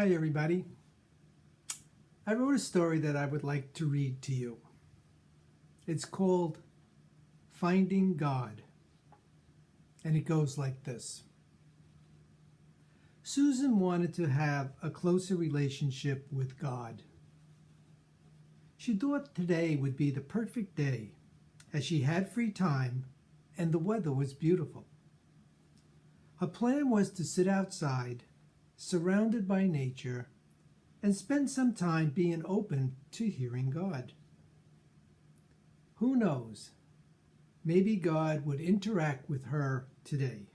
Hi, everybody. I wrote a story that I would like to read to you. It's called Finding God, and it goes like this. Susan wanted to have a closer relationship with God. She thought today would be the perfect day, as she had free time and the weather was beautiful. Her plan was to sit outside, surrounded by nature, and spend some time being open to hearing God. Who knows? Maybe God would interact with her today.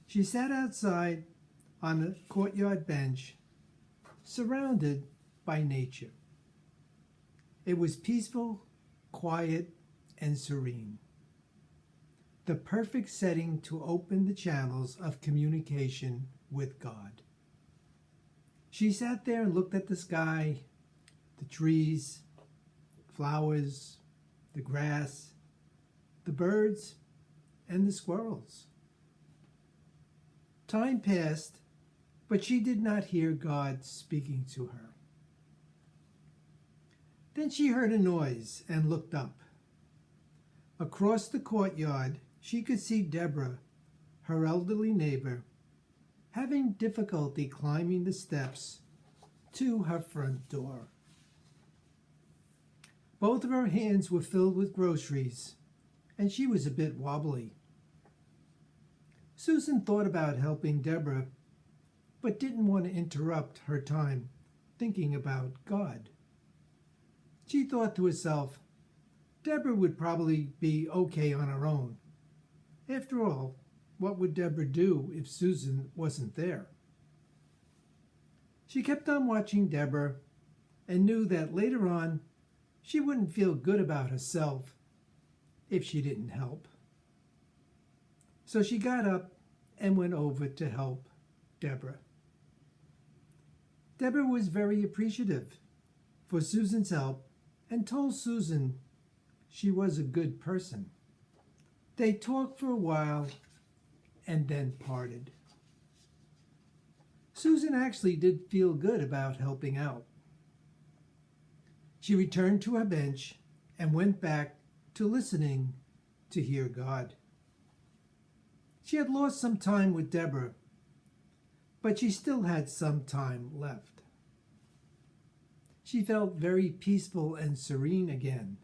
She sat outside on a courtyard bench, surrounded by nature. It was peaceful, quiet, and serene. The perfect setting to open the channels of communication with God. She sat there and looked at the sky, the trees, flowers, the grass, the birds, and the squirrels. Time passed, but she did not hear God speaking to her. Then she heard a noise and looked up. Across the courtyard, she could see Deborah, her elderly neighbor, having difficulty climbing the steps to her front door. Both of her hands were filled with groceries, and she was a bit wobbly. Susan thought about helping Deborah, but didn't want to interrupt her time thinking about God. She thought to herself, Deborah would probably be okay on her own. After all, what would Deborah do if Susan wasn't there? She kept on watching Deborah and knew that later on she wouldn't feel good about herself if she didn't help. So she got up and went over to help Deborah. Deborah was very appreciative for Susan's help and told Susan she was a good person. They talked for a while and then parted. Susan actually did feel good about helping out. She returned to her bench and went back to listening to hear God. She had lost some time with Deborah, but she still had some time left. She felt very peaceful and serene again.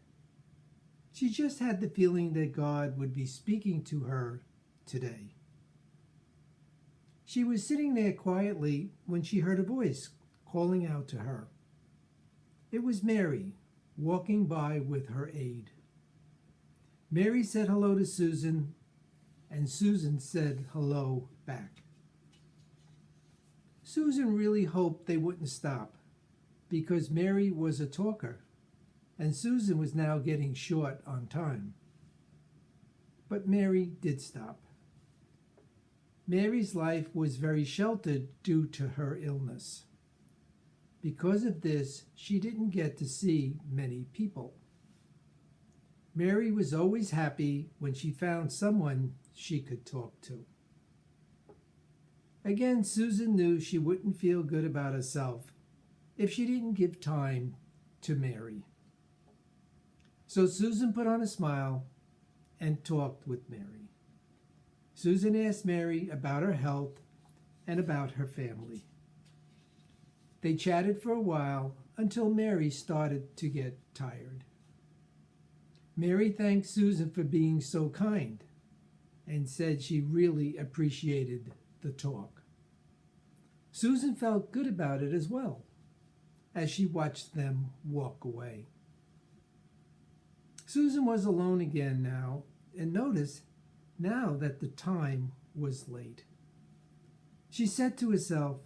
She just had the feeling that God would be speaking to her today. She was sitting there quietly when she heard a voice calling out to her. It was Mary, walking by with her aide. Mary said hello to Susan, and Susan said hello back. Susan really hoped they wouldn't stop, because Mary was a talker, and Susan was now getting short on time. But Mary did stop. Mary's life was very sheltered due to her illness. Because of this, she didn't get to see many people. Mary was always happy when she found someone she could talk to. Again, Susan knew she wouldn't feel good about herself if she didn't give time to Mary. So Susan put on a smile and talked with Mary. Susan asked Mary about her health and about her family. They chatted for a while until Mary started to get tired. Mary thanked Susan for being so kind and said she really appreciated the talk. Susan felt good about it as well as she watched them walk away. Susan was alone again now and noticed now that the time was late. She said to herself,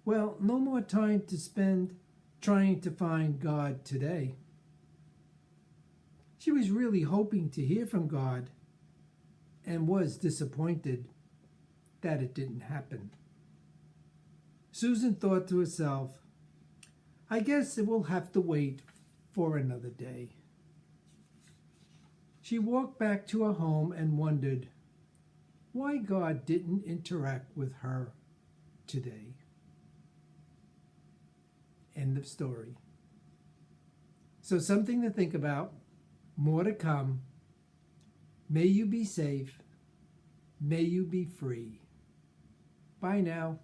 well, no more time to spend trying to find God today. She was really hoping to hear from God and was disappointed that it didn't happen. Susan thought to herself, I guess it will have to wait for another day. She walked back to her home and wondered why God didn't interact with her today. End of story. So something to think about. More to come. May you be safe. May you be free. Bye now.